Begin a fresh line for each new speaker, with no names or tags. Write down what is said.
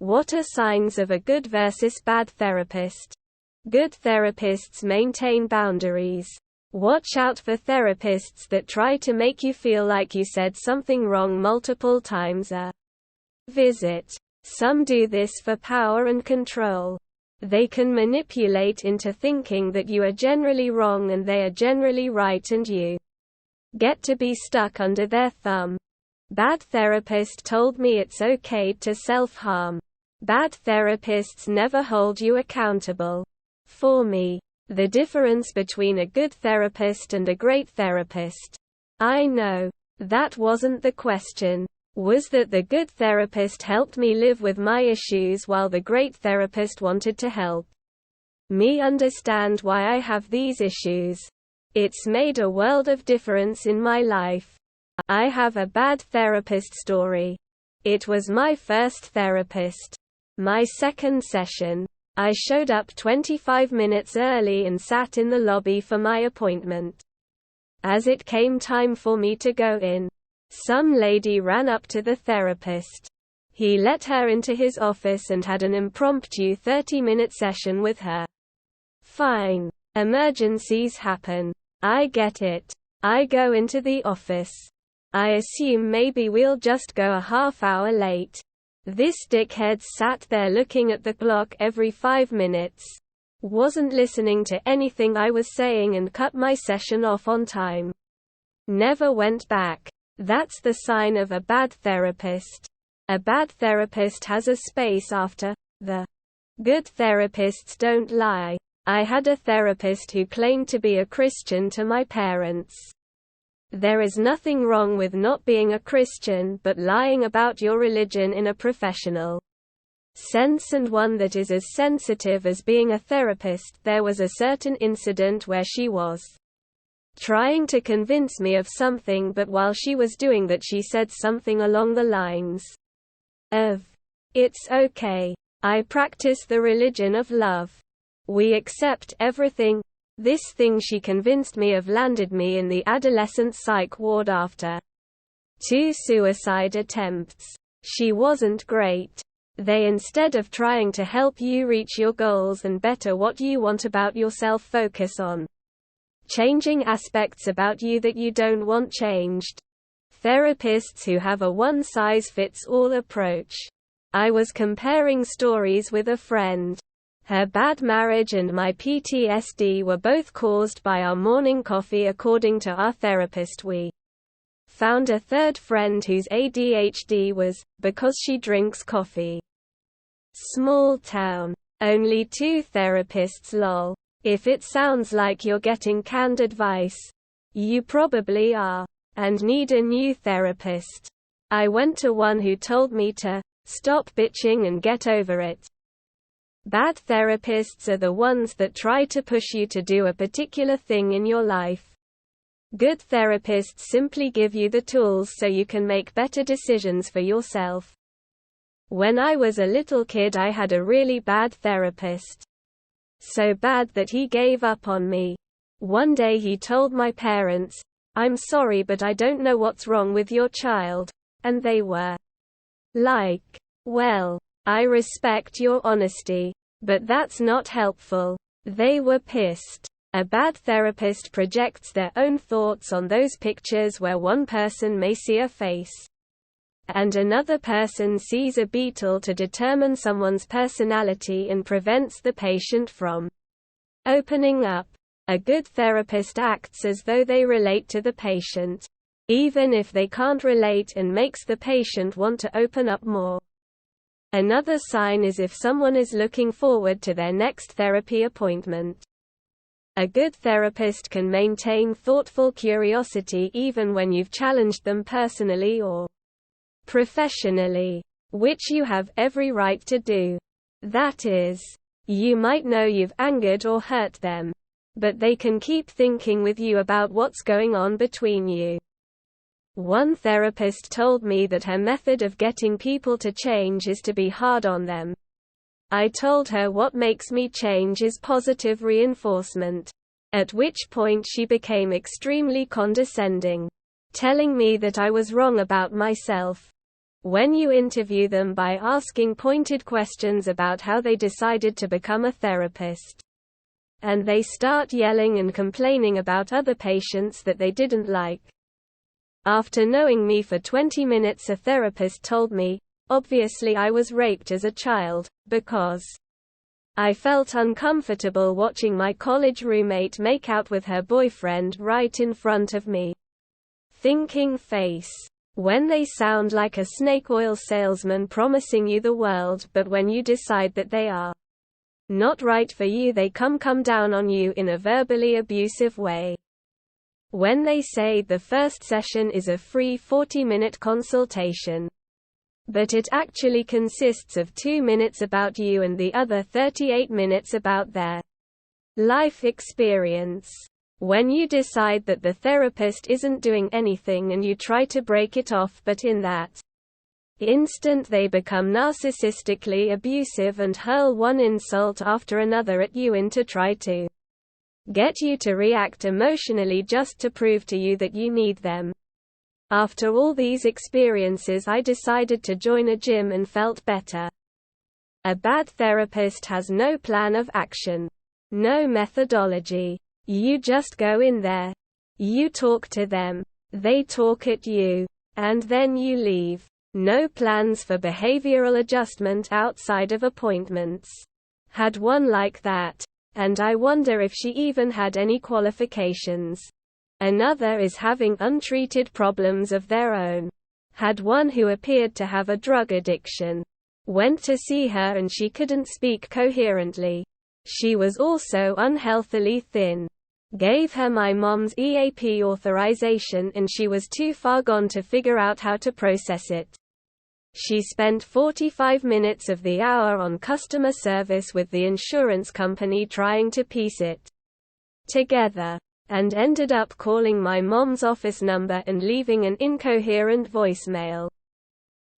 What are signs of a good versus bad therapist? Good therapists maintain boundaries. Watch out for therapists that try to make you feel like you said something wrong multiple times a visit. Some do this for power and control. They can manipulate into thinking that you are generally wrong and they are generally right and you get to be stuck under their thumb. Bad therapist told me it's okay to self-harm. Bad therapists never hold you accountable. For me, the difference between a good therapist and a great therapist. I know. That wasn't the question. Was that the good therapist helped me live with my issues while the great therapist wanted to help me understand why I have these issues. It's made a world of difference in my life. I have a bad therapist story. It was my first therapist. My second session. I showed up 25 minutes early and sat in the lobby for my appointment. As it came time for me to go in, some lady ran up to the therapist. He let her into his office and had an impromptu 30-minute session with her. Fine. Emergencies happen. I get it. I go into the office. I assume maybe we'll just go a half hour late. This dickhead sat there looking at the clock every 5 minutes. Wasn't listening to anything I was saying and cut my session off on time. Never went back. That's the sign of a bad therapist. A bad therapist has a space after the. Good therapists don't lie. I had a therapist who claimed to be a Christian to my parents. There is nothing wrong with not being a Christian but lying about your religion in a professional sense, and one that is as sensitive as being a therapist. There was a certain incident where she was trying to convince me of something, but while she was doing that she said something along the lines of, "It's okay. I practice the religion of love. We accept everything." This thing she convinced me of landed me in the adolescent psych ward after 2 suicide attempts. She wasn't great. They, instead of trying to help you reach your goals and better what you want about yourself, focus on changing aspects about you that you don't want changed. Therapists who have a one-size-fits-all approach. I was comparing stories with a friend. Her bad marriage and my PTSD were both caused by our morning coffee. According to our therapist, we found a third friend whose ADHD was because she drinks coffee. Small town. Only 2 therapists. Lol. If it sounds like you're getting canned advice, you probably are, and need a new therapist. I went to one who told me to stop bitching and get over it. Bad therapists are the ones that try to push you to do a particular thing in your life. Good therapists simply give you the tools so you can make better decisions for yourself. When I was a little kid, I had a really bad therapist. So bad that he gave up on me. One day he told my parents, "I'm sorry, but I don't know what's wrong with your child." And they were like, "Well, I respect your honesty, but that's not helpful." They were pissed. A bad therapist projects their own thoughts on those pictures where one person may see a face and another person sees a beetle to determine someone's personality and prevents the patient from opening up. A good therapist acts as though they relate to the patient, even if they can't relate, and makes the patient want to open up more. Another sign is if someone is looking forward to their next therapy appointment. A good therapist can maintain thoughtful curiosity even when you've challenged them personally or professionally, which you have every right to do. That is, you might know you've angered or hurt them, but they can keep thinking with you about what's going on between you. One therapist told me that her method of getting people to change is to be hard on them. I told her what makes me change is positive reinforcement, at which point she became extremely condescending, telling me that I was wrong about myself. When you interview them by asking pointed questions about how they decided to become a therapist, and they start yelling and complaining about other patients that they didn't like. After knowing me for 20 minutes, a therapist told me, obviously I was raped as a child, because I felt uncomfortable watching my college roommate make out with her boyfriend right in front of me. Thinking face. When they sound like a snake oil salesman promising you the world, but when you decide that they are not right for you, they come down on you in a verbally abusive way. When they say the first session is a free 40-minute consultation, but it actually consists of 2 minutes about you and the other 38 minutes about their life experience. When you decide that the therapist isn't doing anything and you try to break it off, but in that instant they become narcissistically abusive and hurl one insult after another at you to try to get you to react emotionally just to prove to you that you need them. After all these experiences, I decided to join a gym and felt better. A bad therapist has no plan of action, no methodology. You just go in there. You talk to them. They talk at you. And then you leave. No plans for behavioral adjustment outside of appointments. Had one like that. And I wonder if she even had any qualifications. Another is having untreated problems of their own. Had one who appeared to have a drug addiction. Went to see her and she couldn't speak coherently. She was also unhealthily thin. Gave her my mom's EAP authorization and she was too far gone to figure out how to process it. She spent 45 minutes of the hour on customer service with the insurance company trying to piece it together, and ended up calling my mom's office number and leaving an incoherent voicemail.